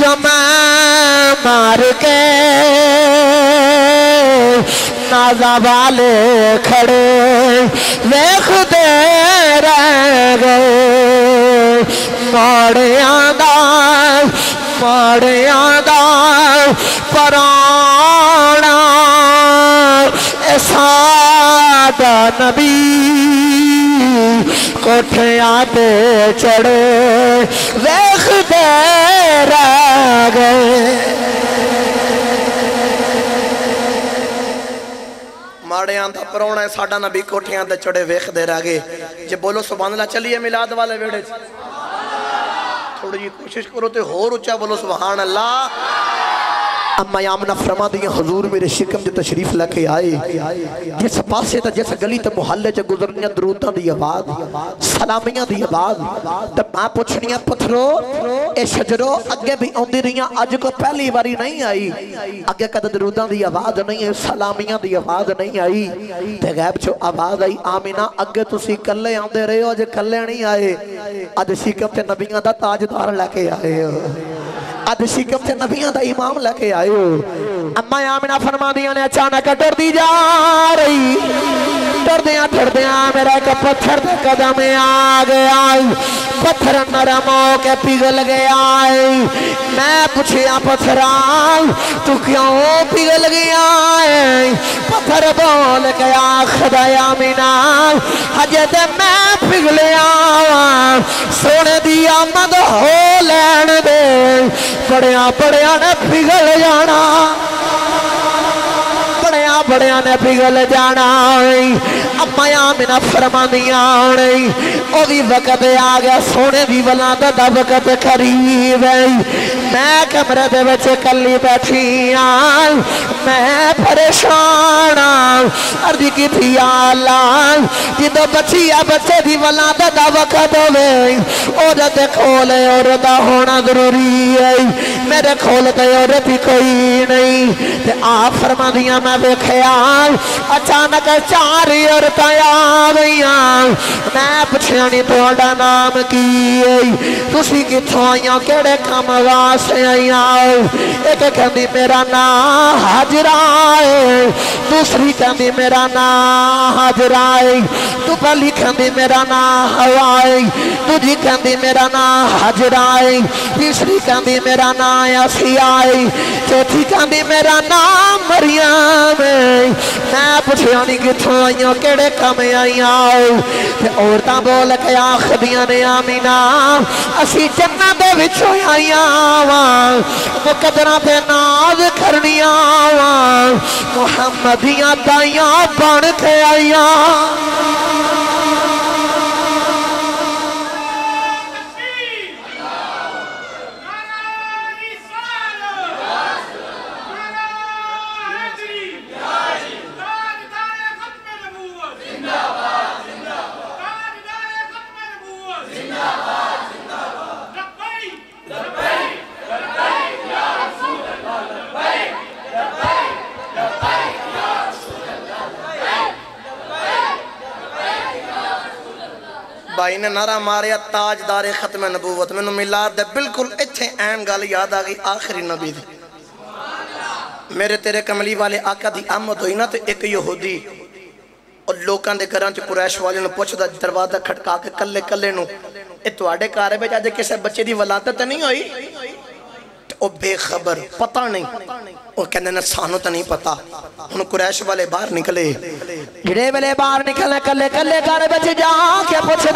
جو میں مار کے نازا والے کھڑے ویکھدے رہ گئے ماڑیاں دا پرانا اے ساڈا نبی کوٹھیاں تے چڑھے ویکھدے رہ گئے ماڑیاں دا پرونا ہے ساڈا نبی کوٹھیاں تے چڑھے ویکھدے رہ گئے جے بولو سبحان اللہ چلیے میلاد والے ویڑے تھوڑی جی کوشش کرو تے ہور اونچا بولو سبحان اللہ اما یامنہ فرما دیا حضور میرے شکم جو تشریف لے کے آئے جس پاسے تا جس گلی تا محلے چا گزرنیاں دروداں دی آواز سلامیاں دی آواز تا ماں پوچھنیاں پتھرو اے شجرو اگے بھی اوندی رہیاں آج کو پہلی باری نہیں آئی اگے کد دروداں دی آواز نہیں ہے سلامیاں دی آواز نہیں آئی تے غیب چو آواز آئی آمینہ اگے تسی کلے آندے رہے ہو آج کلے نہیں آئے آج شکم تے نبیاں دا تاجدار لے کے آئے ہو آج شکم تے نبیاں دا امام لے کے آئے ہو اما آمینہ فرما دیا نے اچانک ڈر دی جا رہی ڈر دیا میرا ایک پتھر دے قدم آ گیا پتھر نرم ہو کے پگھل گیا میں پوچھیا پتھرا تو کیوں پگھل گیا پتھر بول گیا خدا آمینہ حجے تے میں پگھلیا سونے دی آمد ہو لین دے بڑیا نے پگھل جانا بڑیا نے پگھل جانا اما آمینہ فرما دیا او بھی وقت آ گیا سونے دی ولادت دا وقت قریب ہے میں کمرے دے بچے کلی بیٹھی میں پریشان عرض کی تھی یا اللہ جدو بچے دی ولادت دا وقت ہوئے عورت کھولے عورت ہونا ضروری ہے میرے کھولتے عورت ہی کوئی نہیں تے آپ فرما دیا میں دیکھیا اچانک 4 عورتیں آ گئیاں میں پوچھیا نہیں تھوڑا نام کی تسی کتھوں آئیاں کیڑے کام واسطے آئیاں ایک کہندی میرا نام حاجرہ ہے دوسری کہندی میرا نام حاجرہ ہے تو پہلی کہندی میرا نام ہوا ہے دوجی کہندی میرا نام حاجرہ ہے تیسری کہندی میرا نام آسیہ ہے چوتھی کہندی میرا نام مریم ہے میں پوچھیا نہیں کتھوں آئیاں کیڑے کام آئیاں تے عورتاں بول کے آخدیاں نے آمینہ اسی جنت دے وچوں آئیاں مقدرہ تے ناز کرنیاں محمدیاں دائیاں بن کے آئیاں بھائی نے نعرہ ماریا تاجدار ختم نبوت میں میلاد دے بالکل اتھے این گال یاد آگئی آخری نبی دی میرے تیرے کملی والے آقا دی آمد ہوئی نا تو ایک یہودی اور لوکاں دے گھران چے قریش والے نو پوچھ دا دروازہ کھٹکا کے کلے نو اے تو آڑے کارے بے جاجے کسے بچے دی ولادت نہیں ہوئی او بے خبر پتہ نہیں وہ کہنے نے سانو تا نہیں پتا انہوں قریش والے باہر نکلے گھڑے والے باہر نکلے کلے کارے بچے جا کیا پوچھ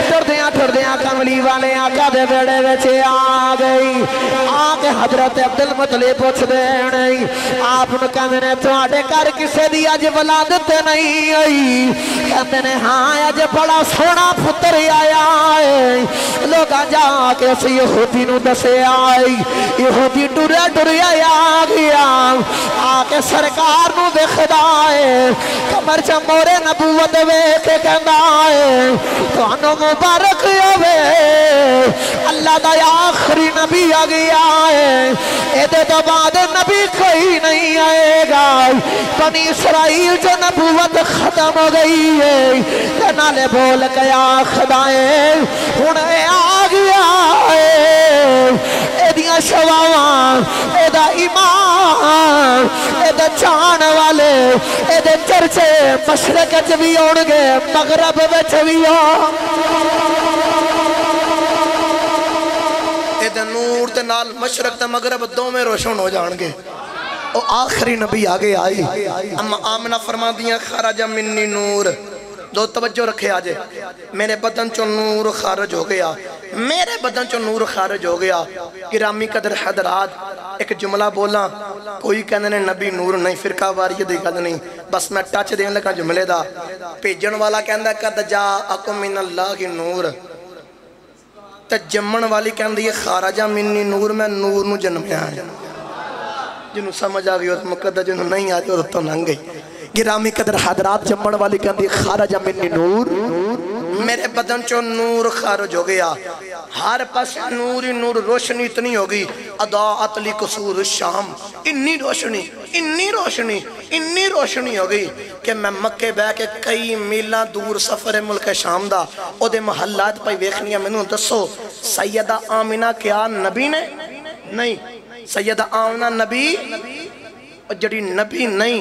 ٹردیاں کملی والے آقا دے بیڑے بچے آ گئی آگے حضرت عبدالمطلب پوچھ دینے آپ نے کہنے نے تو آڑے کار کسے دی آج ولادت نہیں آئی کہتے نے ہاں آج بڑا سونا پتر آیا ہے لوگا جا کے اس یہودی نو دسے آئی یہودی ڈریا آ گیا آکے سرکار نو دکھدائے کمر چا مورے نبوت وے کے کہندائے تو انو مبارک ہوئے اللہ دا آخری نبی آ گیا ہے ایدے تو بعد نبی کوئی نہیں آئے گا بنی اسرائیل جو نبوت ختم ہو گئی ہے تنالے بول کے آخدائے انہیں آ گیا ہے ایمان اے چان والے اے چرچے مشرق وچ بھی ہون گے مغرب وچ بھی اے نور تے نال مشرق تے مغرب دوویں روشن ہو جان گے او آخری نبی آگے آئی اما آمنہ فرما دیاں خرج منی نور دو توجہ رکھے آجے میرے بدن چو نور خارج ہو گیا میرے بدن چو نور خارج ہو گیا گرامی قدر حضرات ایک جملہ بولا کوئی کہنے نبی نور نہیں فرقہ واریہ دی قد نہیں بس میں ٹچ دین لگا جملے دا پیجن والا کہندہ قد جاءکم من اللہ کی نور تجمن والی کہندہ یہ خارجہ منی نور میں نور نو جنمیا ہے جنہوں سمجھ آگئی ہو تو مقدر جنہوں نہیں آتی ہو تو ننگ گئی گرامی قدر حضرات جمن والی کہندی خارج منی نور میرے بدن چو نور خارج ہو گیا ہر پاس نور ہی نور روشنی اتنی ہوگی اضاءت لی قصور الشام انی روشنی ہوگی کہ میں مکے بے کے کئی میلہ دور سفر ملک شام دا او دے محلات پہ ویکھنیا میں نے دسو سیدہ آمینہ کیا نبی نے نہیں سیدہ آمینہ نبی اور جڑی نبی نہیں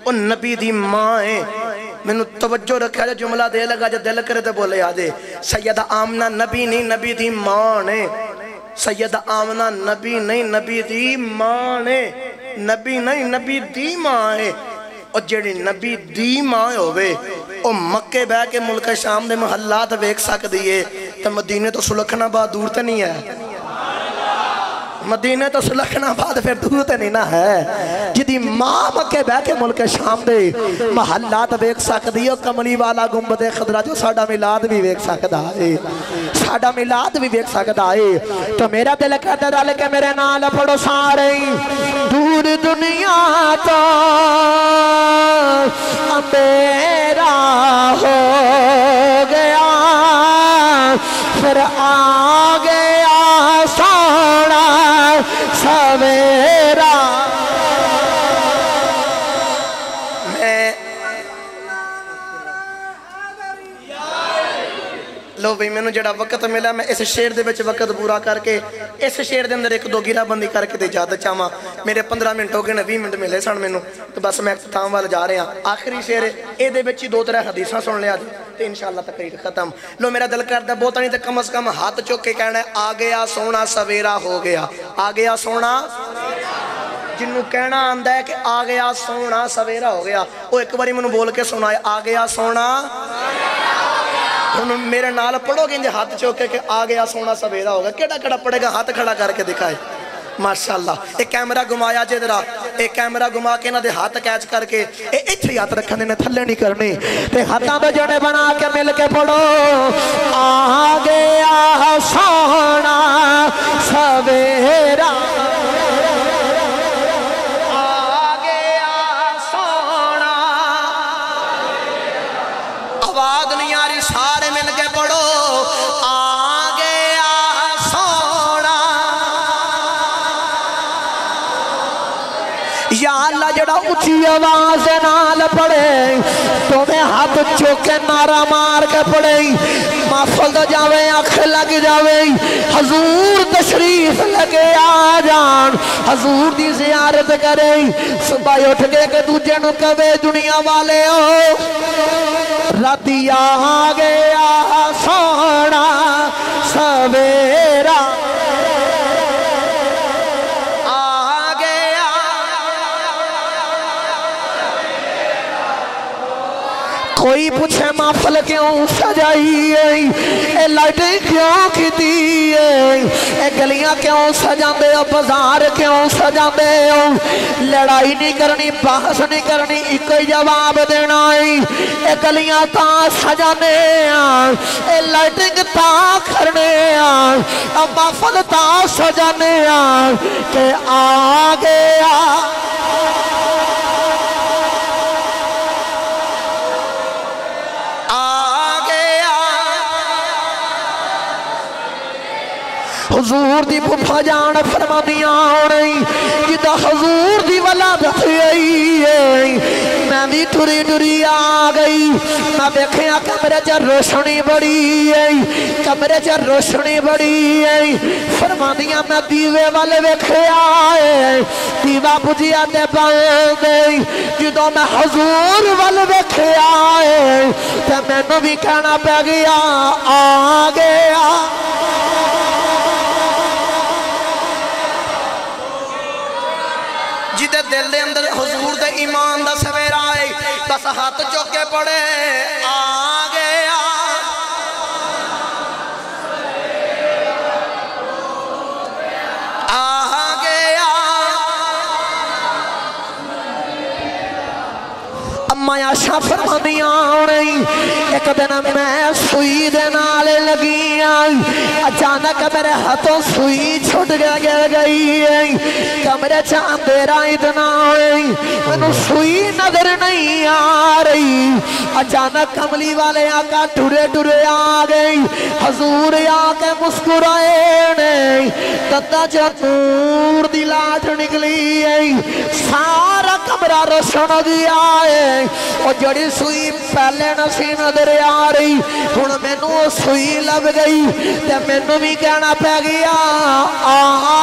وہ نبی دی ماں ہے میں نے توجہ رکھا جا جملہ دے لگا جا دل کرے تے بولے آدھے سیدہ آمنہ نبی نہیں نبی دی ماں نے سیدہ آمنہ نبی نہیں نبی دی ماں نے نبی نہیں نبی دی ماں ہے اور جڑی نبی دی ماں ہوئے وہ مکے بے کے ملک شام دے محلات ویک سک دیئے تو مدینہ تو سلکھنا بات دور تے نہیں ہے مدینہ تو سلکھنا بعد پھر دور تے نہیں نہ ہے جدی ماں مکے بے کے ملک شام دے محلات ویک سکدی او کملی والا گنبد خضرا جو ساڈا میلاد بھی ویک سکدا ہے ساڈا میلاد بھی ویک سکدا ہے تو میرا دل کہتا رل کے میرے نال پڑھو سارے دور دنیا تو میرا ہو گیا پھر آ گیا سونا سویرا لو بھئی میں نے جڑا وقت ملا میں اس شیر دے بچ وقت پورا کر کے اس شیر دے اندر ایک دو گیرہ بندی کر کے دے جاتا چاہما میرے 15 منٹ ہو گئے نا 20 منٹ ملے سن میں تو بس میں اختتام والا جا رہے ہیں آخری شیر ہے اے دے بچی 2-3 حدیثاں سن لیا تے انشاءاللہ تقریر ختم لو میرا دل کردہ بہت نہیں تے کم از کم ہاتھ چوک کے کہنا ہے آ گیا سونا سویرا ہو گیا آ گیا سونا جنہوں کہنا آندہ ہے کہ آ گیا سونا سویرا ہو گیا وہ ایک باری منہ بول کے سنا ہے آ گیا سونا انہوں میرے نال پڑھو گے انجھے ہاتھ چوکے کہ آ گیا سونا سویرا ہوگا کیڑا کیڑا پڑھے گا ہاتھ کھڑا کر کے دکھائے ماشاءاللہ ایک کیمرہ گھمایا جے درہ ایک کیمرہ گھما کے نہ دے ہاتھ کیچ کر کے ایتھے ہاتھ رکھنے نے تھلے نہیں کرنے تے ہاتھاں دے جڑے بنا کے مل کے پڑھو آ گیا سونا سویرا یا اللہ جڑا اچھی آواز نال پڑے تو میں ہاتھ چوکے نارا مار کے پڑے محفل تو جاوے آنکھ لگ جاوے حضور تشریف لگے آ جان حضور دی زیارت کرے صبح اٹھ کے کہ دوجے نو کبے دنیا والے ہو راتی آ گیا سونا سویرا کوئی پوچھے محفل کیوں سجائی اے لائٹیں کیوں کھتی اے گلیاں کیوں سجاندے ہو بازار کیوں سجاندے ہو لڑائی نہیں کرنی بحث نہیں کرنی ایک ہی جواب دینا اے گلیاں تا سجانے اے لائٹنگ تا کرنے محفل تا سجانے کہ آ گیا حضور دی پھپھا جان فرماندیاں ہوئی جدا حضور دی ولادت ہوئی میں بھی ٹری ٹری آ گئی میں دیکھیا کمرے چ روشنی بڑی ہے کمرے چ روشنی بڑی ہے فرماندیاں میں دیوے والے ویکھیا دیوا بجھیا تے بند جدوں میں حضور والے ویکھیا تے مینوں بھی کہنا پہ گیا آ گیا جدے دل دے اندر حضور دے ایمان دا سویرا آئے بس ہاتھ چوکے پڑے آ گیا اما عائشہ فرماندیاں ہوئی ایک دن میں سوئی دے نالے لگی اچانک میرے ہاتھوں سوئی چھٹ گئی کمرے چ اندھیرا اتنا ہوئی مینوں سوئی نظر نہیں آ رہی اچانک کملی والے آقا ٹرے ٹرے آ گئی حضور آ کے مسکرائے دتا چ نور دی لاٹ نکلی سارا کمرہ روشن دیا اور جڑی سوئی پہلے نسی نظر آ رہی ہن مینوں سوئی لب گئی تے مینوں بھی کہنا پہ گیا آ